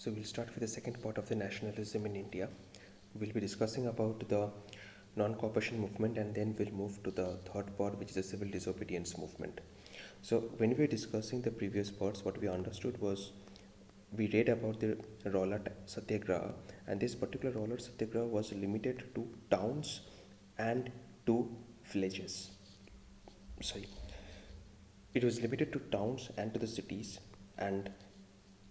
So we'll start with the second part of the nationalism in India. We'll be discussing about the non-cooperation movement, and then we'll move to the third part, which is the civil disobedience movement. So when we were discussing the previous parts, what we understood was we read about the roller satyagraha, and this particular roller satyagraha was limited to towns and to villages. Sorry, it was limited to towns and to the cities, and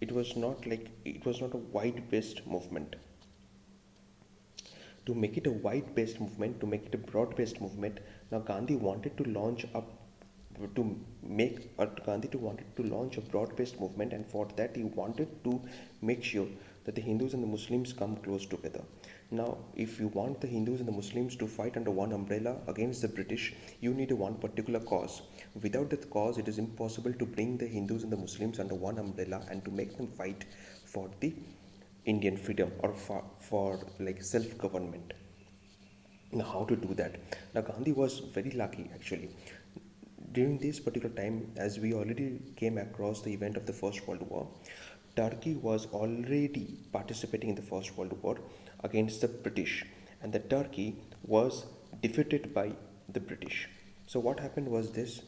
it was not a wide based movement. To make it a wide based movement, to make it a broad based movement, now Gandhi wanted to launch a to make Gandhi to wanted to launch a broad based movement, and for that he wanted to make sure that the Hindus and the Muslims come close together. Now, if you want the Hindus and the Muslims to fight under one umbrella against the British, you need a one particular cause. Without that cause, it is impossible to bring the Hindus and the Muslims under one umbrella and to make them fight for the Indian freedom, or for like self government. Now, how to do that? Now, Gandhi was very lucky actually. During this particular time, as we already came across the event of the First World War, Turkey was already participating in the First World War against the British, and the Turkey was defeated by the British. So, what happened was this: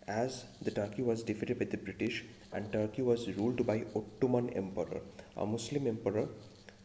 as the Turkey was defeated by the British, and Turkey was ruled by Ottoman Emperor, a Muslim emperor.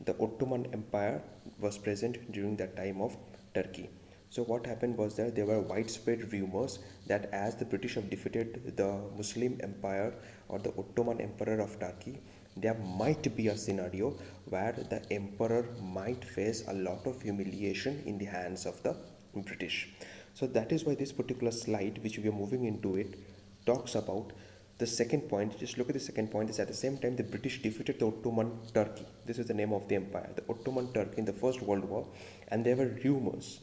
The Ottoman Empire was present during that time of Turkey. So what happened was that there were widespread rumors that as the British have defeated the Muslim Empire or the Ottoman Emperor of Turkey, there might be a scenario where the emperor might face a lot of humiliation in the hands of the British. So that is why this particular slide, which we are moving into it, talks about the second point. Just look at the second point. Is at the same time the British defeated the Ottoman Turkey. This is the name of the empire, the Ottoman Turkey, in the First World War, and there were rumors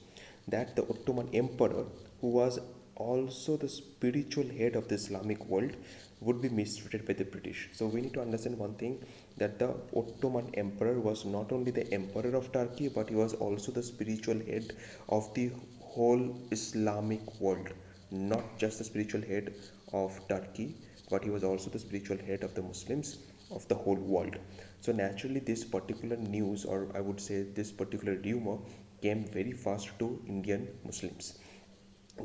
that the Ottoman Emperor, who was also the spiritual head of the Islamic world, would be mistreated by the British. So we need to understand one thing, that the Ottoman Emperor was not only the emperor of Turkey, but he was also the spiritual head of the whole Islamic world. Not just the spiritual head of Turkey, but he was also the spiritual head of the Muslims of the whole world. So naturally this particular news, or I would say this particular rumor, came very fast to Indian Muslims.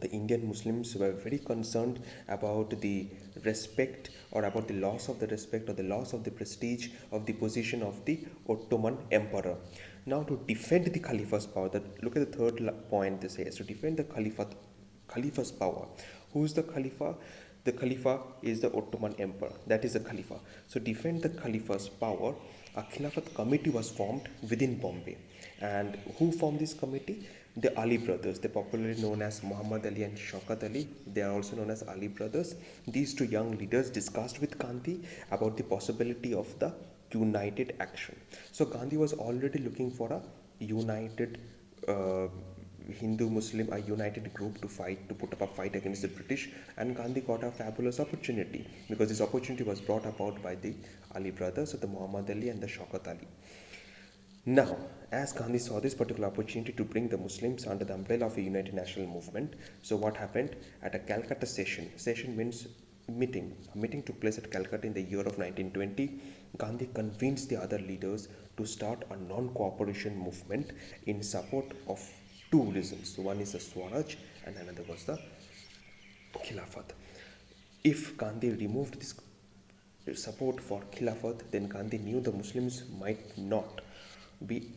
The Indian Muslims were very concerned about the respect, or about the loss of the respect, or the loss of the prestige of the position of the Ottoman Emperor. Now, to defend the Khalifa's power, look at the third point this says, to defend the Khalifa's power. Who is the Khalifa? The Khalifa is the Ottoman Emperor. That is the Khalifa. So, defend the Khalifa's power, a Khilafat committee was formed within Bombay. And who formed this committee? The Ali brothers. They're popularly known as Muhammad Ali and Shaukat Ali. They are also known as Ali brothers. These two young leaders discussed with Gandhi about the possibility of the united action. So Gandhi was already looking for a united Hindu Muslim, a united group to fight, to put up a fight against the British, and Gandhi got a fabulous opportunity, because this opportunity was brought about by the Ali brothers, so the Muhammad Ali and the Shaukat Ali. Now, as Gandhi saw this particular opportunity to bring the Muslims under the umbrella of a united national movement, so what happened at a Calcutta session means meeting. A meeting took place at Calcutta in the year of 1920. Gandhi convinced the other leaders to start a non-cooperation movement in support of two reasons. One is the Swaraj, and another was the Khilafat. If Gandhi removed this support for Khilafat, then Gandhi knew the Muslims might not be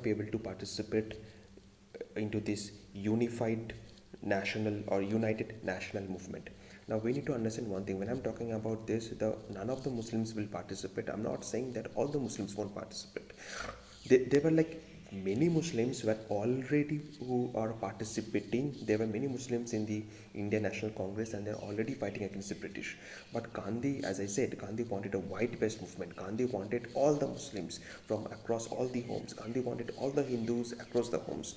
able to participate into this unified national or united national movement. Now we need to understand one thing. When I'm talking about this, none of the Muslims will participate. I'm not saying that all the Muslims won't participate. There were like many Muslims were already who are participating. There were many Muslims in the Indian National Congress, and they're already fighting against the British. But Gandhi, as I said, Gandhi wanted a wide-based movement. Gandhi wanted all the Muslims from across all the homes. Gandhi wanted all the Hindus across the homes.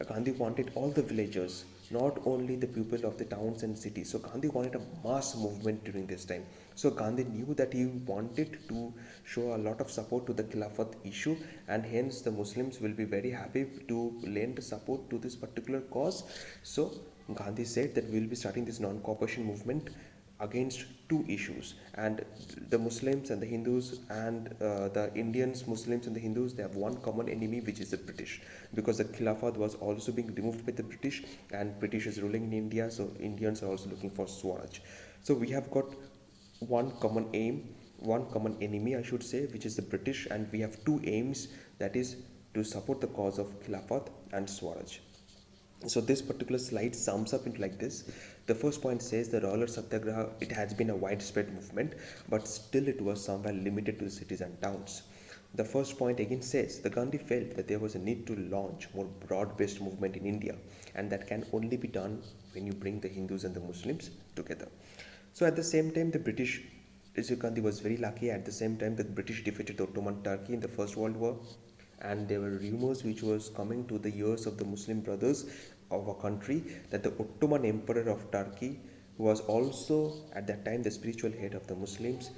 Gandhi wanted all the villagers, not only the people of the towns and cities. So Gandhi wanted a mass movement during this time. So Gandhi knew that he wanted to show a lot of support to the Khilafat issue, and hence the Muslims will be very happy to lend support to this particular cause. So Gandhi said that we will be starting this non-cooperation movement against two issues, and the Muslims and the Hindus and the Indians, Muslims and the Hindus, they have one common enemy, which is the British, because the Khilafat was also being removed by the British, and British is ruling in India, so Indians are also looking for Swaraj. So we have got one common aim, one common enemy, I should say, which is the British, and we have two aims, that is to support the cause of Khilafat and Swaraj. So this particular slide sums up into like this. The first point says the roller satyagraha, it has been a widespread movement, but still it was somewhere limited to the cities and towns. The first point again says the Gandhi felt that there was a need to launch more broad-based movement in India, and that can only be done when you bring the Hindus and the Muslims together. So at the same time, the British, Rajiv Gandhi was very lucky. At the same time, the British defeated the Ottoman Turkey in the First World War, and there were rumors which was coming to the ears of the Muslim brothers of our country that the Ottoman Emperor of Turkey, who was also at that time the spiritual head of the Muslims,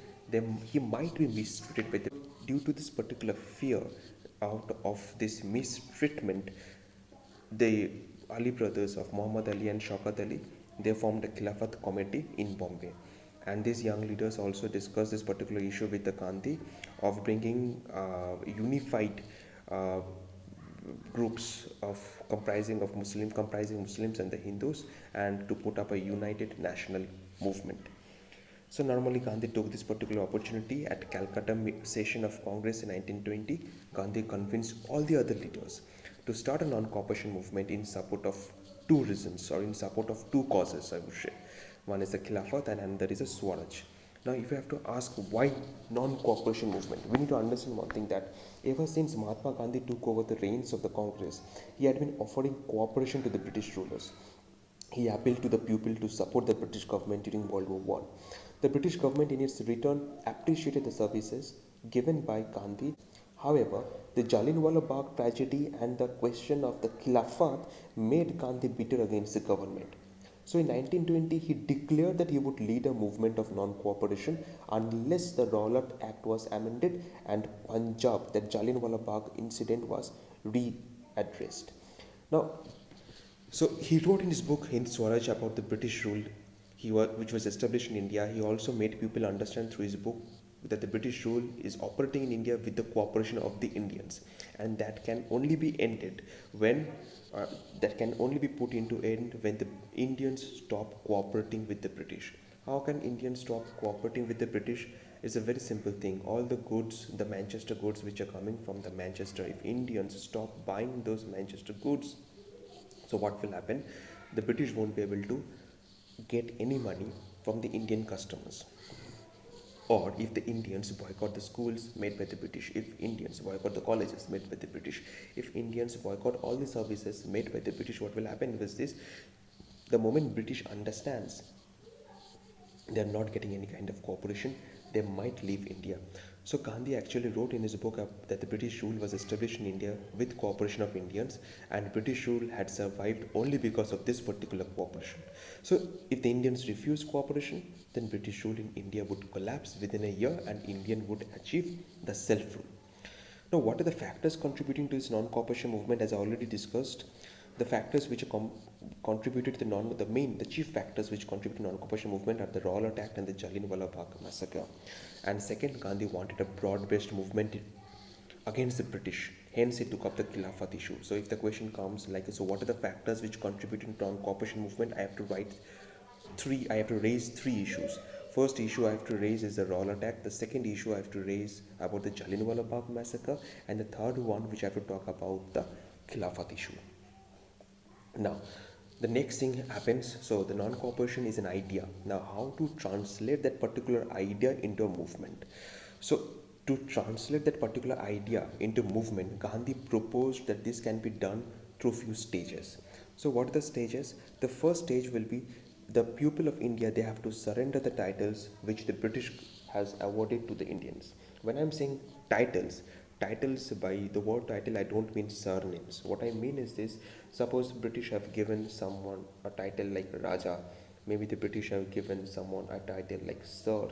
he might be mistreated by the. Due to this particular fear, out of this mistreatment, the Ali brothers of Muhammad Ali and Shaukat Ali, they formed a Khilafat committee in Bombay, and these young leaders also discussed this particular issue with the Gandhi of bringing unified uh, groups of comprising Muslims and the Hindus, and to put up a united national movement. So normally Gandhi took this particular opportunity at Calcutta session of Congress in 1920. Gandhi convinced all the other leaders to start a non-cooperation movement in support of two reasons, or in support of two causes, I would say. One is the Khilafat and another is a Swaraj. Now, if you have to ask why non-cooperation movement, we need to understand one thing, that ever since Mahatma Gandhi took over the reins of the Congress, he had been offering cooperation to the British rulers. He appealed to the people to support the British government during World War One. The British government, in its return, appreciated the services given by Gandhi. However, the Jallianwala Bagh tragedy and the question of the Khilafat made Gandhi bitter against the government. So in 1920, he declared that he would lead a movement of non-cooperation unless the Rowlatt Act was amended and Punjab, that Jallianwala Bagh incident, was readdressed. Now, so he wrote in his book Hind Swaraj about the British rule, which was established in India. He also made people understand through his book that the British rule is operating in India with the cooperation of the Indians, and that can only be ended when that can only be put into end when the Indians stop cooperating with the British. How can Indians stop cooperating with the British? It's a very simple thing. All the goods, the Manchester goods which are coming from the Manchester, if Indians stop buying those Manchester goods, so what will happen? The British won't be able to get any money from the Indian customers. Or if the Indians boycott the schools made by the British, if Indians boycott the colleges made by the British, if Indians boycott all the services made by the British, what will happen is this: the moment British understands they are not getting any kind of cooperation, they might leave India. So Gandhi actually wrote in his book that the British rule was established in India with cooperation of Indians, and British rule had survived only because of this particular cooperation. So if the Indians refused cooperation, then British rule in India would collapse within a year, and Indian would achieve the self-rule. Now, what are the factors contributing to this non-cooperation movement? As I already discussed, the factors which are contributed to the chief factors which contribute to non-cooperation movement are the Rowlatt Act and the Jallianwala Bagh massacre. And second, Gandhi wanted a broad-based movement against the British. Hence, he took up the Khilafat issue. So, if the question comes like, so what are the factors which contribute to non-cooperation movement? I have to raise three issues. First issue I have to raise is the Rowlatt Act. The second issue I have to raise about the Jallianwala Bagh massacre, and the third one which I have to talk about the Khilafat issue. Now, the next thing happens. So the non-cooperation is an idea. Now, how to translate that particular idea into a movement? So to translate that particular idea into movement, Gandhi proposed that this can be done through few stages. So what are the stages? The first stage will be the people of India, they have to surrender the titles which the British has awarded to the Indians. When I'm saying titles, by the word title I don't mean surnames. What I mean is this: suppose British have given someone a title like Raja, maybe the British have given someone a title like Sir,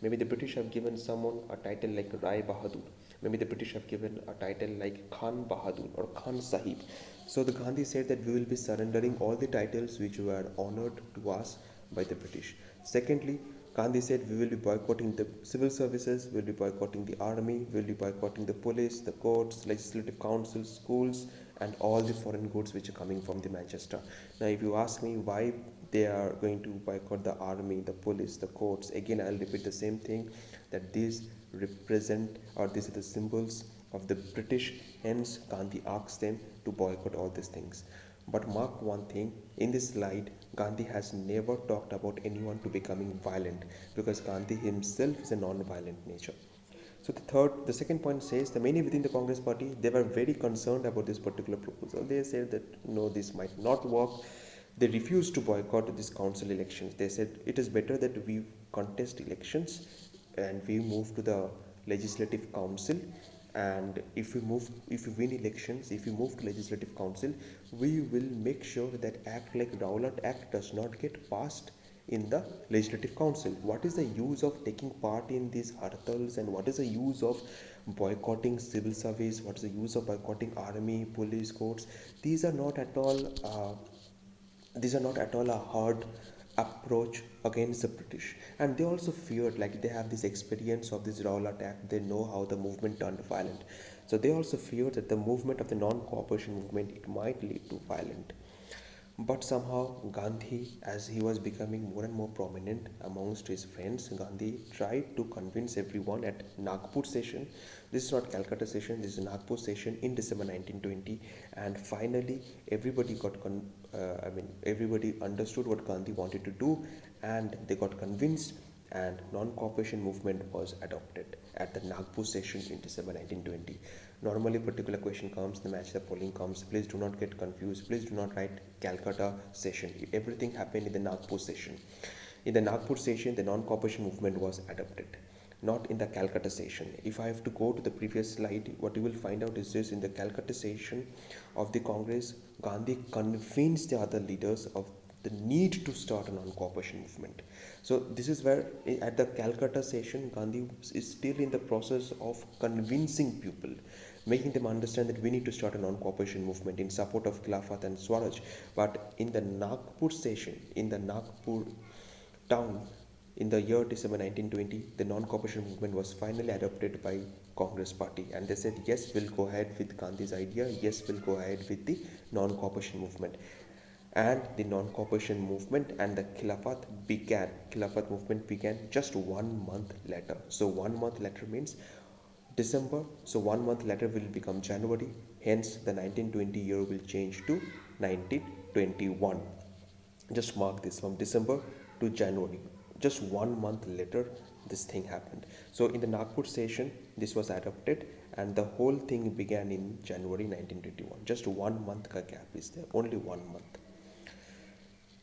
maybe the British have given someone a title like Rai Bahadur, maybe the British have given a title like Khan Bahadur or Khan Sahib. So the Gandhi said that we will be surrendering all the titles which were honored to us by the British. Secondly, Gandhi said we will be boycotting the civil services, we will be boycotting the army, we will be boycotting the police, the courts, legislative councils, schools, and all the foreign goods which are coming from the Manchester. Now, if you ask me why they are going to boycott the army, the police, the courts, again I'll repeat the same thing, that these represent, or these are the symbols of the British. Hence, Gandhi asks them to boycott all these things. But mark one thing, in this slide, Gandhi has never talked about anyone to becoming violent, because Gandhi himself is a non-violent nature. So the second point says the many within the Congress party, they were very concerned about this particular proposal. They said that no, this might not work. They refused to boycott these council elections. They said it is better that we contest elections and we move to the legislative council, and if we win elections, if we move to legislative council, we will make sure that act like Rowlatt Act does not get passed in the legislative council. What is the use of taking part in these hartals, and what is the use of boycotting civil service, what is the use of boycotting army, police, courts? These are not at all a hard approach against the British. And they also feared, like they have this experience of this Rowlatt Act, they know how the movement turned violent. So they also feared that the movement of the non-cooperation movement, it might lead to violent. But somehow Gandhi, as he was becoming more and more prominent amongst his friends, Gandhi tried to convince everyone at Nagpur session. This is not Calcutta session, this is Nagpur session in December 1920, and finally everybody understood what Gandhi wanted to do, and they got convinced, and non-cooperation movement was adopted at the Nagpur session in December 1920. Normally particular question comes, the match the polling comes, please do not get confused, please do not write Calcutta session. Everything happened in the Nagpur session. In the Nagpur session, the non-cooperation movement was adopted, not in the Calcutta session. If I have to go to the previous slide, what you will find out is this: in the Calcutta session of the Congress, Gandhi convinced the other leaders of the need to start a non-cooperation movement. So this is where at the Calcutta session, Gandhi is still in the process of convincing people, making them understand that we need to start a non-cooperation movement in support of Khilafat and Swaraj. But in the Nagpur session, in the Nagpur town, in the year December 1920, the non-cooperation movement was finally adopted by Congress party, and they said yes, we'll go ahead with Gandhi's idea, yes, we'll go ahead with the non-cooperation movement. And the non-cooperation movement and the Khilafat movement began just 1 month later. So 1 month later means December, so 1 month later will become January, hence the 1920 year will change to 1921. Just mark this, from December to January, just 1 month later this thing happened. So in the Nagpur session this was adopted, and the whole thing began in January 1921. Just 1 month ka gap is there, only 1 month.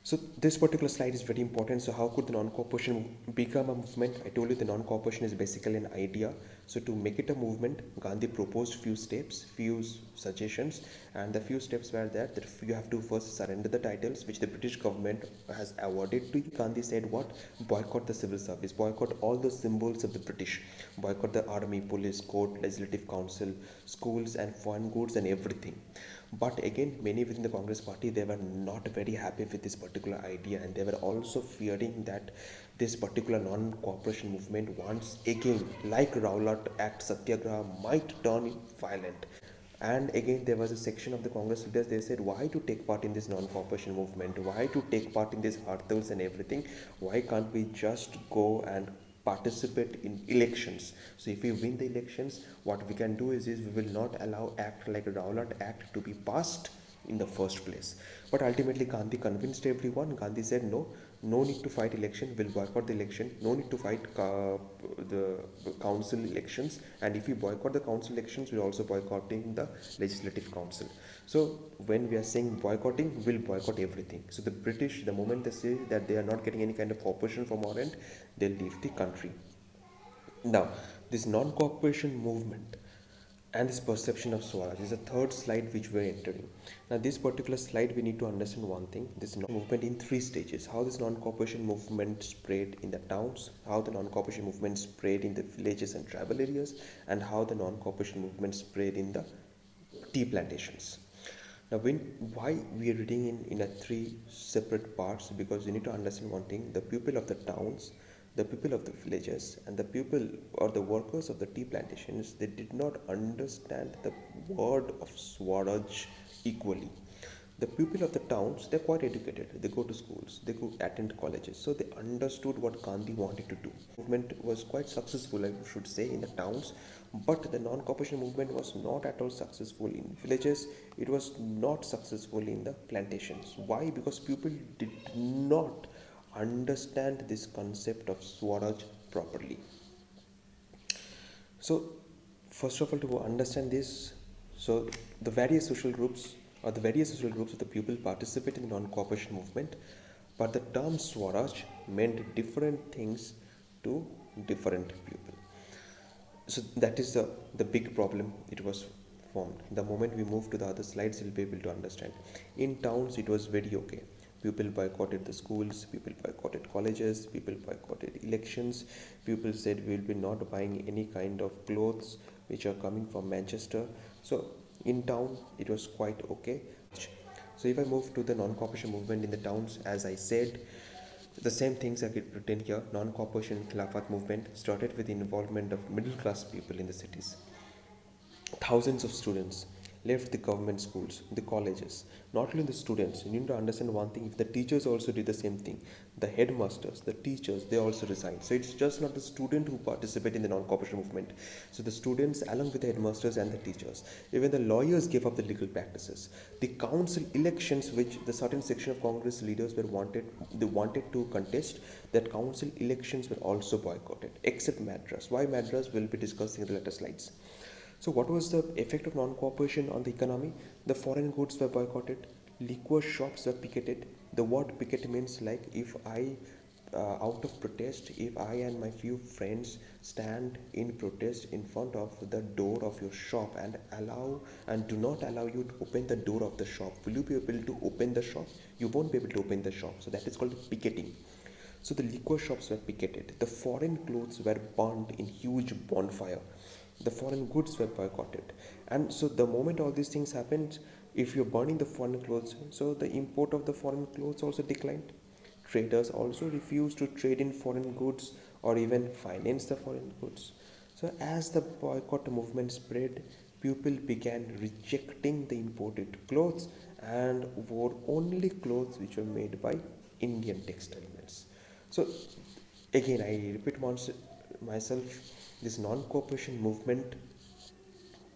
So this particular slide is very important. So how could the non-cooperation become a movement? I told you the non-cooperation is basically an idea. So to make it a movement, Gandhi proposed few steps, few suggestions, and the few steps were that you have to first surrender the titles which the British government has awarded to you. Gandhi said what? Boycott the civil service, boycott all the symbols of the British, boycott the army, police, court, legislative council, schools, and foreign goods and everything. But again, many within the Congress party, they were not very happy with this particular idea, and they were also fearing that this particular non-cooperation movement once again, like Rowlatt Act Satyagraha, might turn violent. And again, there was a section of the Congress leaders, they said, why to take part in this non-cooperation movement, why to take part in these hartals and everything, why can't we just go and participate in elections? So if we win the elections, what we can do is we will not allow act like Rowlatt Act to be passed in the first place. But ultimately Gandhi convinced everyone. Gandhi said no need to fight election, we'll boycott the election, no need to fight the council elections, and if we boycott the council elections, we're also boycotting the legislative council. So when we are saying boycotting, we'll boycott everything. So the British, the moment they say that they are not getting any kind of cooperation from our end, they'll leave the country. Now this non-cooperation movement and this perception of Swaraj is the third slide which we're entering. Now this particular slide, we need to understand one thing: this movement in three stages. How this non-cooperation movement spread in the towns, how the non-cooperation movement spread in the villages and tribal areas, and how the non-cooperation movement spread in the tea plantations. Now, why we are reading in a three separate parts? Because you need to understand one thing: the people of the towns, the people of the villages, and the people or the workers of the tea plantations. They did not understand the word of Swaraj equally. The people of the towns, they're quite educated. They go to schools, they go attend colleges, so they understood what Gandhi wanted to do. Movement was quite successful, I should say, in the towns, but the non-cooperation movement was not at all successful in villages. It was not successful in the plantations. Why? Because people did not understand this concept of Swaraj properly. So, first of all, to understand this, so the various social groups the various social groups of the people participate in the non-cooperation movement, but the term Swaraj meant different things to different people. So that is the big problem. It was formed. The moment we move to the other slides, you'll be able to understand. In towns, it was very okay. People boycotted the schools, people boycotted colleges, people boycotted elections. People said we will be not buying any kind of clothes which are coming from Manchester. So in town, it was quite okay. So if I move to the non-cooperation movement in the towns, as I said, the same things I could written here. Non-cooperation Khilafat movement started with the involvement of middle-class people in the cities. Thousands of students left the government schools, the colleges. Not only the students, you need to understand one thing: if the teachers also did the same thing, the headmasters, the teachers, they also resigned. So it's just not the student who participate in the non-cooperation movement. So the students, along with the headmasters and the teachers, even the lawyers gave up the legal practices. The council elections, which the certain section of Congress leaders they wanted to contest, that council elections were also boycotted, except Madras. Why Madras? We'll be discussing in the later slides. So, what was the effect of non cooperation on the economy? The foreign goods were boycotted, liquor shops were picketed. The word picket means like if out of protest, if I and my few friends stand in protest in front of the door of your shop and do not allow you to open the door of the shop, will you be able to open the shop? You won't be able to open the shop. So, that is called picketing. So the liquor shops were picketed. The foreign clothes were burned in huge bonfire. The foreign goods were boycotted. And so the moment all these things happened, if you're burning the foreign clothes, so the import of the foreign clothes also declined. Traders also refused to trade in foreign goods or even finance the foreign goods. So as the boycott movement spread, people began rejecting the imported clothes and wore only clothes which were made by Indian textile mills. So again, I repeat myself, this non-cooperation movement,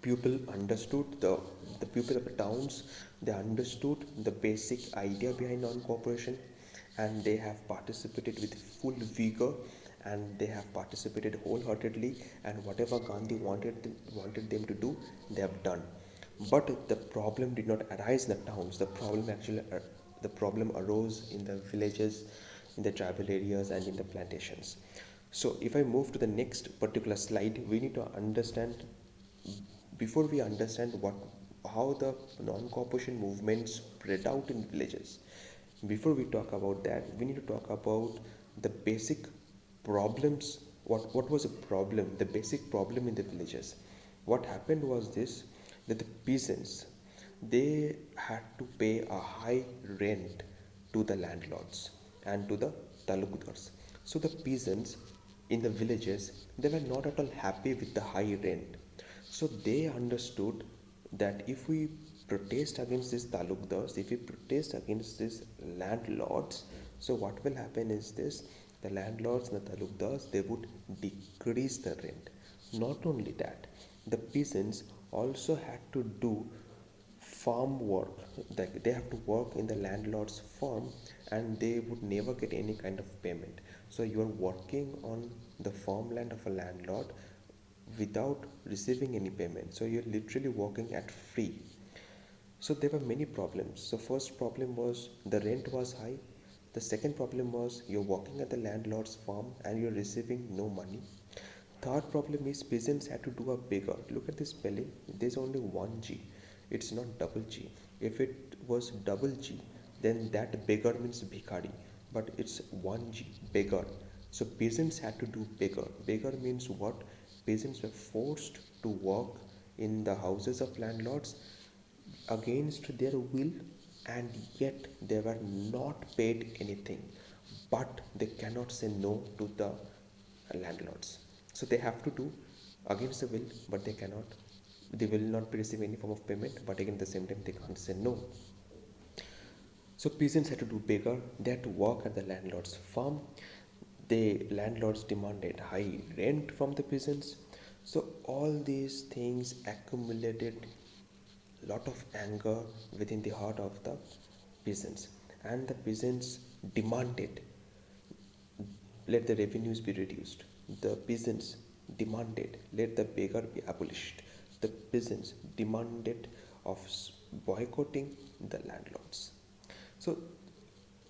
people understood the people of the towns, they understood the basic idea behind non-cooperation, and they have participated with full vigor, and they have participated wholeheartedly, and whatever Gandhi wanted them to do, they have done. But the problem did not arise in the towns. The problem arose in the villages, in the tribal areas, and in the plantations. So if I move to the next particular slide, we need to understand, before we understand how the non-cooperation movement spread out in villages. Before we talk about that, we need to talk about the basic problems. What was a problem, the basic problem in the villages? What happened was this: that the peasants, they had to pay a high rent to the landlords and to the talukdars. So the peasants in the villages, they were not at all happy with the high rent. So they understood that if we protest against these talukdars, if we protest against these landlords, so what will happen is this: the landlords and the talukdars, they would decrease the rent. Not only that, the peasants also had to do farm work. Like they have to work in the landlord's farm, and they would never get any kind of payment. So you are working on the farmland of a landlord without receiving any payment, so you're literally working at free. So there were many problems. So first problem was the rent was high. The second problem was you're working at the landlord's farm and you're receiving no money. Third problem is peasants had to do a bigger. Look at this spelling. There's only one G. It's not double G. If it was double G, then that beggar means bhikhari. But it's one G, beggar. So peasants had to do beggar. Beggar means what? Peasants were forced to work in the houses of landlords against their will, and yet they were not paid anything, but they cannot say no to the landlords. So they have to do against the will, but they will not receive any form of payment, but again at the same time they can't say no. So peasants had to do bigger. They had to work at the landlord's farm. The landlords demanded high rent from the peasants. So all these things accumulated a lot of anger within the heart of the peasants, and the peasants demanded let the revenues be reduced. The peasants demanded let the beggar be abolished. The peasants demanded of boycotting the landlords. So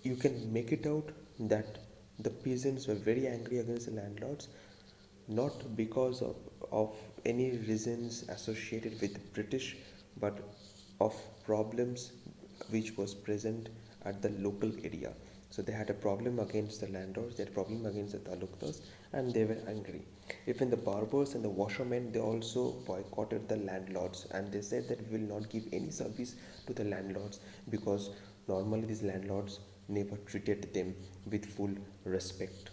you can make it out that the peasants were very angry against the landlords, not because of any reasons associated with British, but of problems which was present at the local area. So they had a problem against the landlords, they had a problem against the talukdars, and they were angry. Even the barbers and the washermen, they also boycotted the landlords, and they said that we will not give any service to the landlords because normally these landlords never treated them with full respect.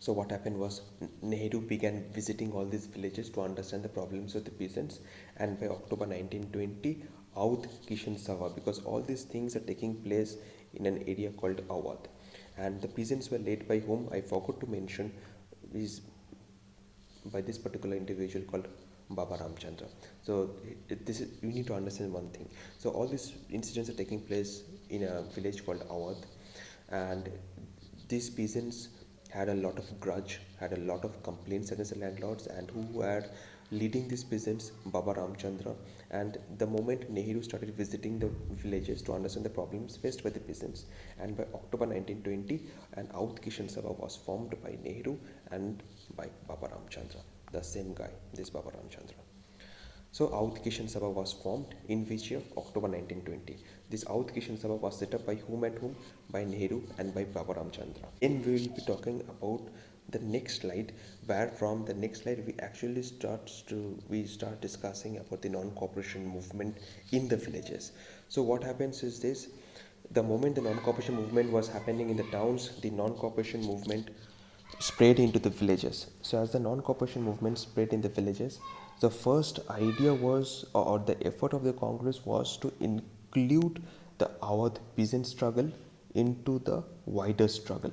So what happened was Nehru began visiting all these villages to understand the problems of the peasants, and by October 1920, Audh Kishan Sabha, because all these things are taking place in an area called Awadh, and the peasants were led by whom I forgot to mention is by this particular individual called Baba Ramchandra. So this is you need to understand one thing. So all these incidents are taking place in a village called Awadh, and these peasants had a lot of grudge, had a lot of complaints against the landlords, and who were leading these peasants, Baba Ramchandra. And the moment Nehru started visiting the villages to understand the problems faced by the peasants, and by October 1920, an Audh Kishan Sabha was formed by Nehru and by Baba Ramchandra, the same guy, this Baba Ramchandra. So Audh Kishan Sabha was formed in which year? October 1920. This Audh Kishan Sabha was set up by whom and whom? By Nehru and by Baba Ramchandra. Then we will be talking about the next slide, where from the next slide we actually start discussing about the non-cooperation movement in the villages. So what happens is this: the moment the non-cooperation movement was happening in the towns, the non-cooperation movement spread into the villages. So as the non-cooperation movement spread in the villages, the first idea was, or the effort of the Congress was to include the Awadh peasant struggle into the wider struggle.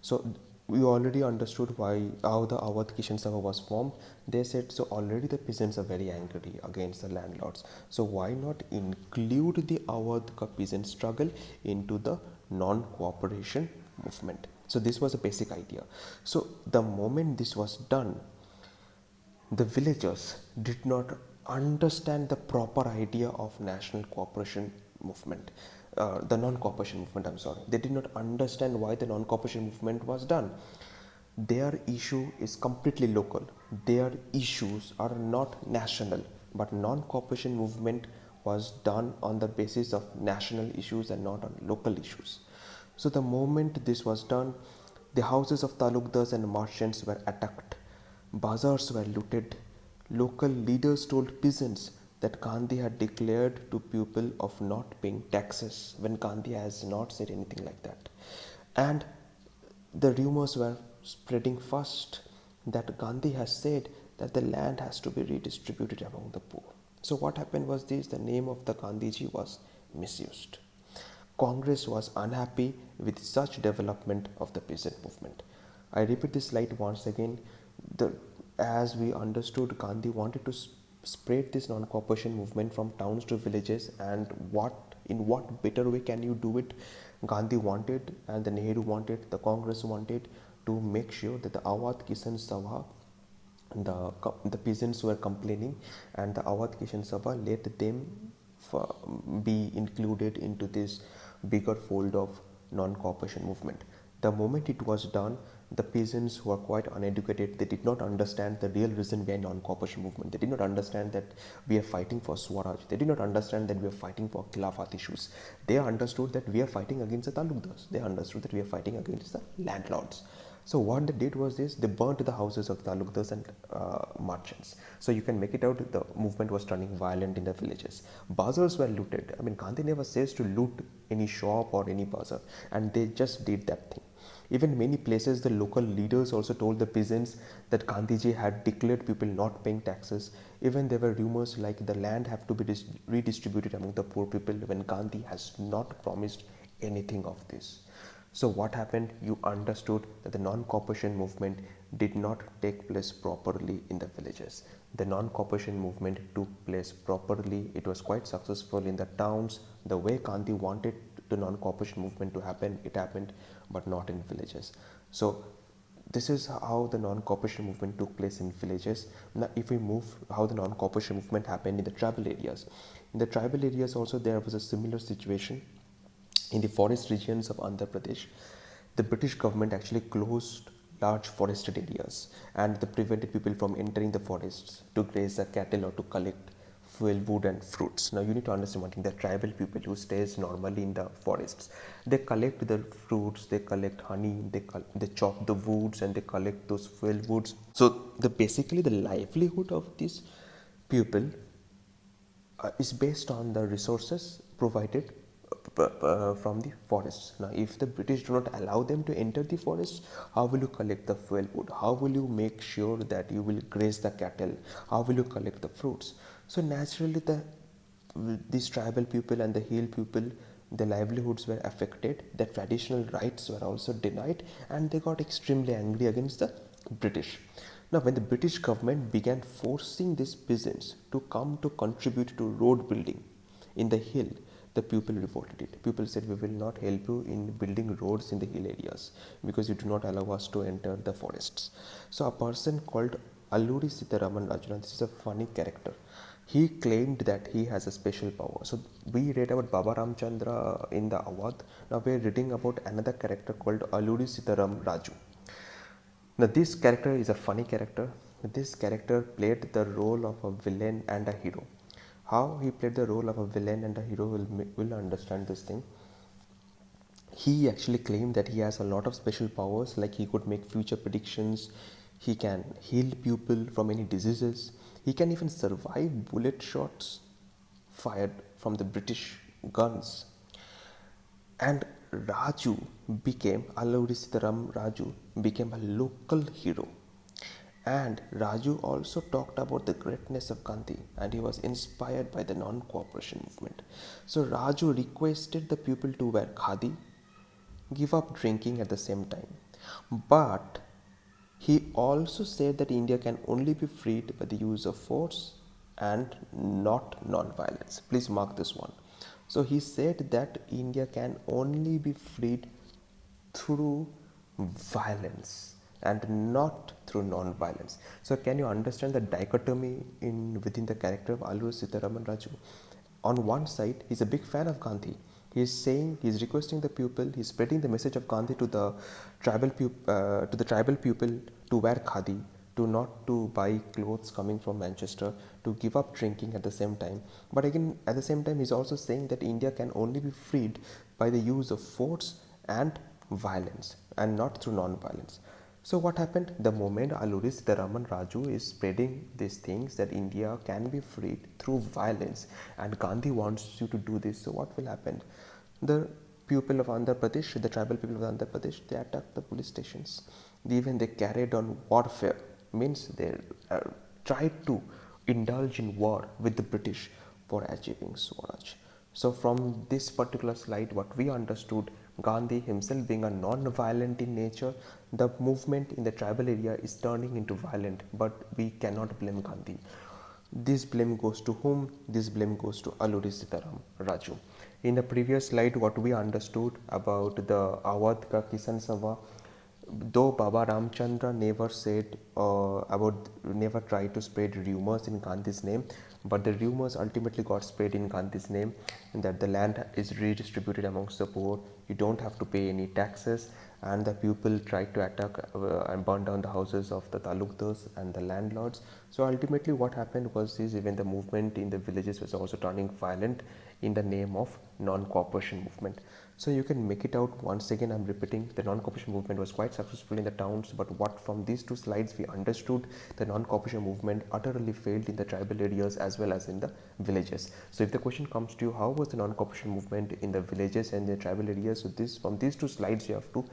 So we already understood how the Awadh Kishan Sabha was formed. They said, so already the peasants are very angry against the landlords. So why not include the Awadh peasant struggle into the non-cooperation movement? So this was a basic idea. So the moment this was done, the villagers did not understand the proper idea of national cooperation movement, the non-cooperation movement, I'm sorry. They did not understand why the non-cooperation movement was done. Their issue is completely local. Their issues are not national, but non-cooperation movement was done on the basis of national issues and not on local issues. So the moment this was done, the houses of talukdars and merchants were attacked. Bazaars were looted. Local leaders told peasants that Gandhi had declared to people of not paying taxes, when Gandhi has not said anything like that. And the rumors were spreading fast that Gandhi has said that the land has to be redistributed among the poor. So what happened was this: the name of the Gandhiji was misused. Congress was unhappy with such development of the peasant movement. I repeat this slide once again. As we understood, Gandhi wanted to spread this non-cooperation movement from towns to villages, and in what better way can you do it? Gandhi wanted, and the Nehru wanted, the Congress wanted to make sure that the Awadh Kisan Sabha, the peasants were complaining, and the Awadh Kishan Sabha let them be included into this bigger fold of non-cooperation movement. The moment it was done, the peasants who were quite uneducated, they did not understand the real reason behind non-cooperation movement. They did not understand that we are fighting for Swaraj. They did not understand that we are fighting for Khilafat issues. They understood that we are fighting against the talukdars. They understood that we are fighting against the landlords. So what they did was this: they burnt the houses of talukdars and merchants. So you can make it out the movement was turning violent in the villages. Bazaars were looted. I mean, Gandhi never says to loot any shop or any bazaar, and they just did that thing. Even many places, the local leaders also told the peasants that Gandhiji had declared people not paying taxes. Even there were rumors like the land have to be redistributed among the poor people when Gandhi has not promised anything of this. So what happened? You understood that the non-cooperation movement did not take place properly in the villages. The non-cooperation movement took place properly. It was quite successful in the towns. The way Gandhi wanted the non-cooperation movement to happen, it happened, but not in villages. So this is how the non-cooperation movement took place in villages. Now if we move how the non-cooperation movement happened in the tribal areas. In the tribal areas also there was a similar situation. In the forest regions of Andhra Pradesh, the British government actually closed large forested areas and they prevented people from entering the forests to graze the cattle or to collect fuel, wood and fruits. Now you need to understand one thing: the tribal people who stays normally in the forests, they collect the fruits, they collect honey, they chop the woods and they collect those fuel woods. So basically the livelihood of these people is based on the resources provided from the forests. Now, if the British do not allow them to enter the forests, how will you collect the fuel wood? How will you make sure that you will graze the cattle? How will you collect the fruits? So naturally, these tribal people and the hill people, their livelihoods were affected. Their traditional rights were also denied, and they got extremely angry against the British. Now, when the British government began forcing these peasants to come to contribute to road building in the hill, the people revolted it. People said, we will not help you in building roads in the hill areas because you do not allow us to enter the forests. So a person called Alluri Sitaraman Raju, this is a funny character. He claimed that he has a special power. So we read about Baba Ramchandra in the Awadh. Now we are reading about another character called Alluri Sitaram Raju. Now this character is a funny character. This character played the role of a villain and a hero. How he played the role of a villain and a hero will understand this thing. He actually claimed that he has a lot of special powers, like he could make future predictions, he can heal people from any diseases, he can even survive bullet shots fired from the British guns. And Alluri Sitaram Raju became a local hero. And Raju also talked about the greatness of Gandhi and he was inspired by the non-cooperation movement. So Raju requested the people to wear khadi, give up drinking at the same time. But he also said that India can only be freed by the use of force and not non-violence. Please mark this one. So he said that India can only be freed through violence and not through non-violence. So can you understand the dichotomy within the character of Alluri Sitaraman Raju? On one side, he's a big fan of Gandhi. He's requesting the people, he's spreading the message of Gandhi to the tribal people to wear khadi, to not to buy clothes coming from Manchester, to give up drinking at the same time. But again, at the same time, he's also saying that India can only be freed by the use of force and violence and not through non-violence. So what happened? The moment Alluri Sitaraman Raju is spreading these things that India can be freed through violence and Gandhi wants you to do this, so what will happen? The people of Andhra Pradesh, the tribal people of Andhra Pradesh, they attacked the police stations. They carried on warfare, means they tried to indulge in war with the British for achieving Swaraj. So from this particular slide, what we understood, Gandhi himself being a non-violent in nature, the movement in the tribal area is turning into violent, but we cannot blame Gandhi. This blame goes to whom? This blame goes to Alluri Sitaram Raju. In the previous slide, what we understood about the Awadh ka Kisan Sabha, though Baba Ramchandra never tried to spread rumors in Gandhi's name, but the rumors ultimately got spread in Gandhi's name that the land is redistributed amongst the poor, you don't have to pay any taxes, and the people tried to attack and burn down the houses of the talukdars and the landlords. So ultimately what happened was is even the movement in the villages was also turning violent in the name of non-cooperation movement. So you can make it out. Once again, I'm repeating, the non-cooperation movement was quite successful in the towns, but what from these two slides we understood, the non-cooperation movement utterly failed in the tribal areas as well as in the villages. So if the question comes to you, how was the non-cooperation movement in the villages and the tribal areas, so this from these two slides you have to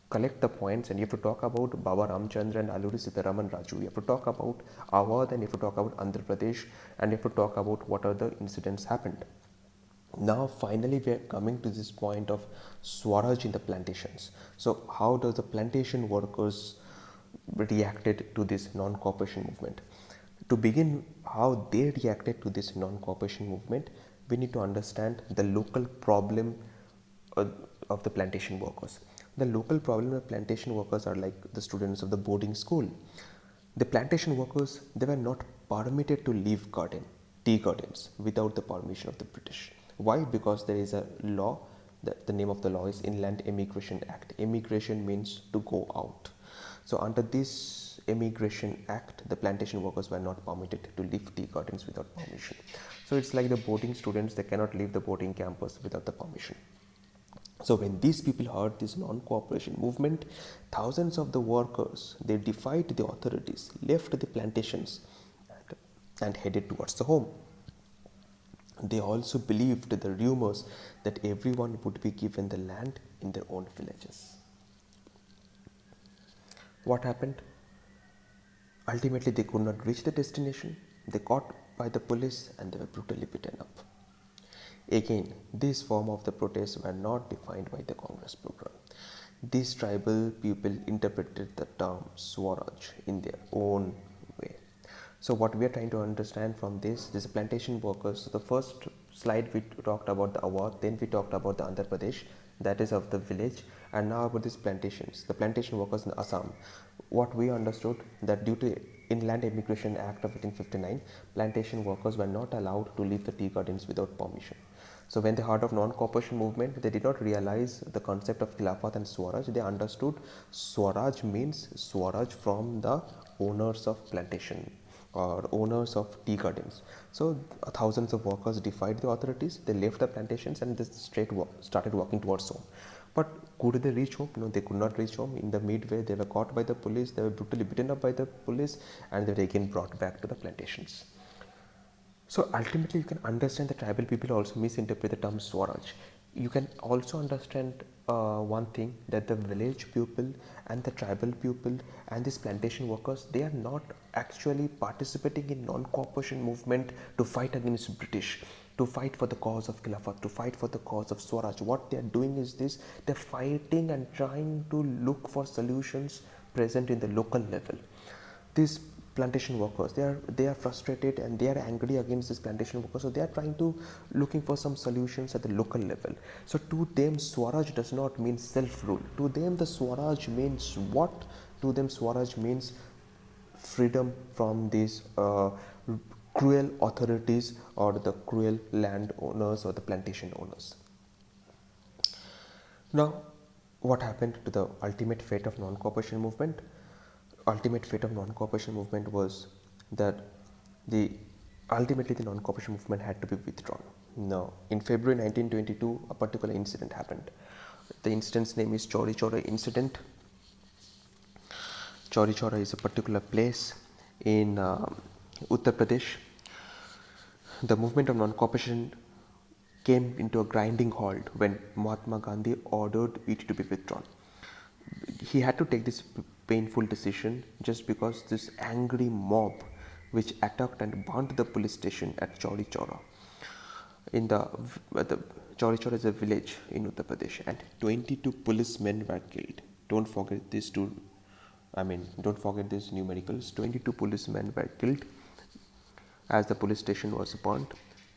collect the points, and you have to talk about Baba Ramchandra and Alluri Sitaraman Raju. You have to talk about Awadh, and you have to talk about Andhra Pradesh, and you have to talk about what are the incidents happened. Now finally we are coming to this point of Swaraj in the plantations. So how does the plantation workers reacted to this non-cooperation movement? To begin, how they reacted to this non-cooperation movement, we need to understand the local problem uh, of the plantation workers. The local problem of plantation workers are like the students of the boarding school. The plantation workers, they were not permitted to leave tea gardens without the permission of the British. Why? Because there is a law, the name of the law is Inland Immigration Act. Immigration means to go out. So under this Immigration Act, the plantation workers were not permitted to leave tea gardens without permission. So it's like the boarding students, they cannot leave the boarding campus without the permission. So when these people heard this non-cooperation movement, thousands of the workers, they defied the authorities, left the plantations and headed towards the home. They also believed the rumors that everyone would be given the land in their own villages. What happened? Ultimately, they could not reach the destination. They caught by the police and they were brutally beaten up. Again, this form of the protests were not defined by the Congress program. These tribal people interpreted the term Swaraj in their own way. So what we are trying to understand from this is plantation workers. So the first slide we talked about the Awadh, then we talked about the Andhra Pradesh, that is of the village, and now about these plantations, the plantation workers in Assam. What we understood that due to Inland Immigration Act of 1859, plantation workers were not allowed to leave the tea gardens without permission. So when they heard of non-cooperation movement, they did not realize the concept of Khilafat and Swaraj. They understood Swaraj means Swaraj from the owners of plantation or owners of tea gardens. So thousands of workers defied the authorities. They left the plantations and they started walking towards home. But could they reach home? No, they could not reach home. In the midway, they were caught by the police. They were brutally beaten up by the police, and they were again brought back to the plantations. So ultimately, you can understand the tribal people also misinterpret the term Swaraj. You can also understand one thing, that the village people and the tribal people and these plantation workers, they are not actually participating in non-cooperation movement to fight against British, to fight for the cause of Khilafat, to fight for the cause of Swaraj. What they are doing is this: they're fighting and trying to look for solutions present in the local level. These plantation workers, they are frustrated and they are angry against this plantation workers, so they are trying to looking for some solutions at the local level. So to them, Swaraj does not mean self-rule. To them, the Swaraj means what? To them, Swaraj means freedom from these cruel authorities or the cruel landowners or the plantation owners. Now, what happened to the ultimate fate of non-cooperation movement? Ultimate fate of non-cooperation movement was that the ultimately the non-cooperation movement had to be withdrawn. Now, in February 1922, a particular incident happened. The incident's name is Chauri Chaura incident. Chauri Chaura is a particular place in Uttar Pradesh. The movement of non-cooperation came into a grinding halt when Mahatma Gandhi ordered it to be withdrawn. He had to take this painful decision just because this angry mob which attacked and burned the police station at Chauri Chaura. The Chauri Chaura is a village in Uttar Pradesh, and 22 policemen were killed. Don't forget these don't forget these numericals. 22 policemen were killed as the police station was burned.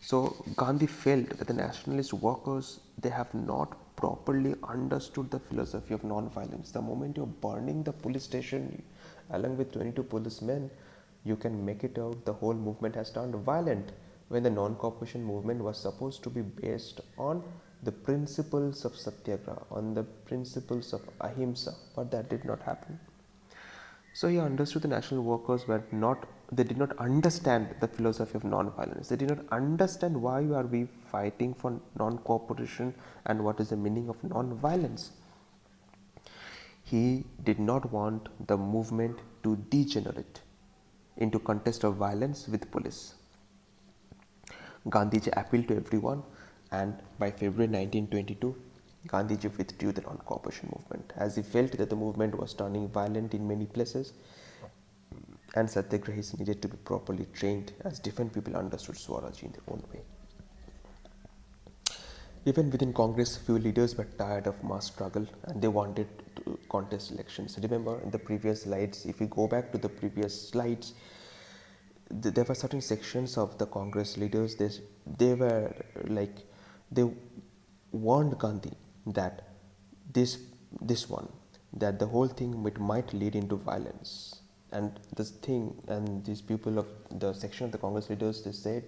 So Gandhi felt that the nationalist workers, they have not properly understood the philosophy of non-violence. The moment you're burning the police station along with 22 policemen, you can make it out the whole movement has turned violent, when the non-cooperation movement was supposed to be based on the principles of satyagraha, on the principles of ahimsa, but that did not happen. So he understood the national workers were not, they did not understand the philosophy of non-violence. They did not understand why are we fighting for non-cooperation and what is the meaning of non-violence. He did not want the movement to degenerate into contest of violence with police. Gandhiji appealed to everyone, and by February 1922, Gandhiji withdrew the non-cooperation movement as he felt that the movement was turning violent in many places and satyagrahis needed to be properly trained as different people understood Swaraj in their own way. Even within Congress, few leaders were tired of mass struggle and they wanted to contest elections. Remember in the previous slides, if we go back to the previous slides, there were certain sections of the Congress leaders, they were like, they warned Gandhi that this one, that the whole thing might lead into violence. And this thing, and these people of the section of the Congress leaders, they said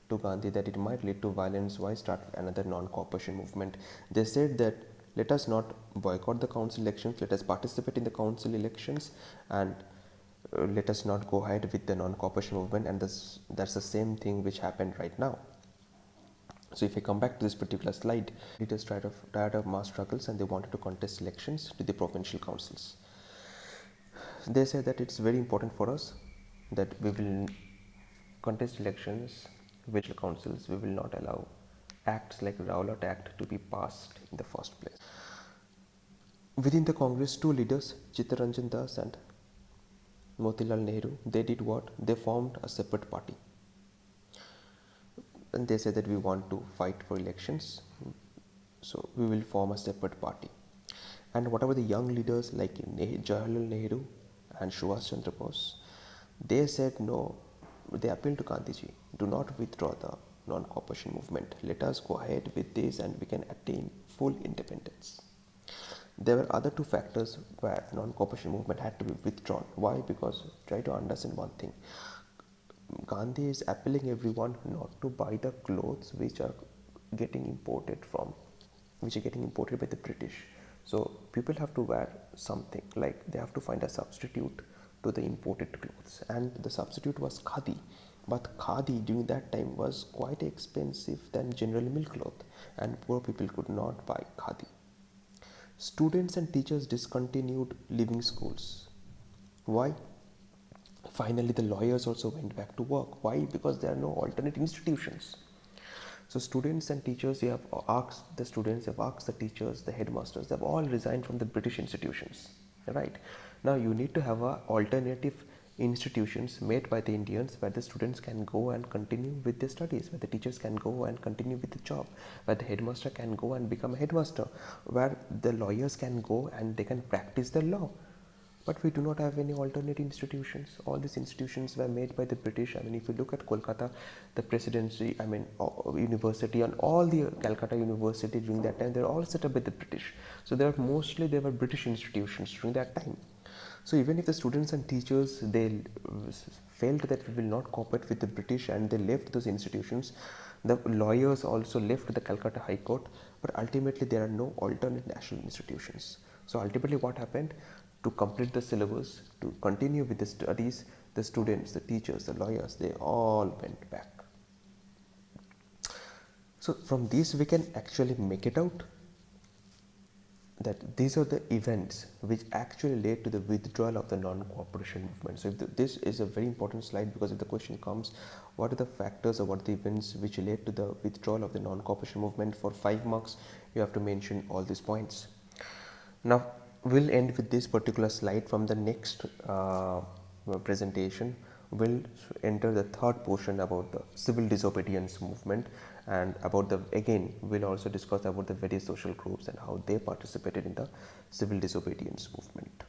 to Gandhi that it might lead to violence. Why start another non-cooperation movement? They said that let us not boycott the council elections, let us participate in the council elections, and let us not go ahead with the non-cooperation movement. And that's the same thing which happened right now. So if I come back to this particular slide, leaders tired of mass struggles and they wanted to contest elections to the provincial councils. They said that it's very important for us that we will contest elections, provincial councils. We will not allow acts like Rowlatt Act to be passed in the first place. Within the Congress, two leaders, Chittaranjan Das and Motilal Nehru, they did what? They formed a separate party. And they said that we want to fight for elections, so we will form a separate party. And whatever the young leaders like Jawaharlal Nehru and Subhash Chandra Bose, they said no, they appealed to Gandhiji, do not withdraw the non-cooperation movement. Let us go ahead with this and we can attain full independence. There were other two factors where non-cooperation movement had to be withdrawn. Why? Because try to understand one thing. Gandhi is appealing everyone not to buy the clothes which are getting imported by the British. So people have to wear something, like they have to find a substitute to the imported clothes, and the substitute was khadi. But khadi during that time was quite expensive than general mill cloth, and poor people could not buy khadi. Students and teachers discontinued leaving schools. Why? Finally, the lawyers also went back to work. Why? Because there are no alternate institutions. So students and teachers, they have asked the students, they have asked the teachers, the headmasters, they have all resigned from the British institutions. Right? Now you need to have a alternative institutions made by the Indians where the students can go and continue with their studies, where the teachers can go and continue with the job, where the headmaster can go and become a headmaster, where the lawyers can go and they can practice the law. But we do not have any alternate institutions. All these institutions were made by the British. I mean, if you look at Kolkata, the presidency, university, and all the Calcutta University during that time, they're all set up by the British. So they were British institutions during that time. So even if the students and teachers, they felt that we will not cooperate with the British and they left those institutions, the lawyers also left the Calcutta High Court, but ultimately there are no alternate national institutions. So ultimately what happened? To complete the syllabus, to continue with the studies, the students, the teachers, the lawyers, they all went back. So from this we can actually make it out that these are the events which actually led to the withdrawal of the non-cooperation movement. So this is a very important slide, because if the question comes, what are the factors or what are the events which led to the withdrawal of the non-cooperation movement, for 5 marks you have to mention all these points. Now we'll end with this particular slide. From the next presentation we'll enter the third portion about the civil disobedience movement, and about we'll also discuss about the various social groups and how they participated in the civil disobedience movement.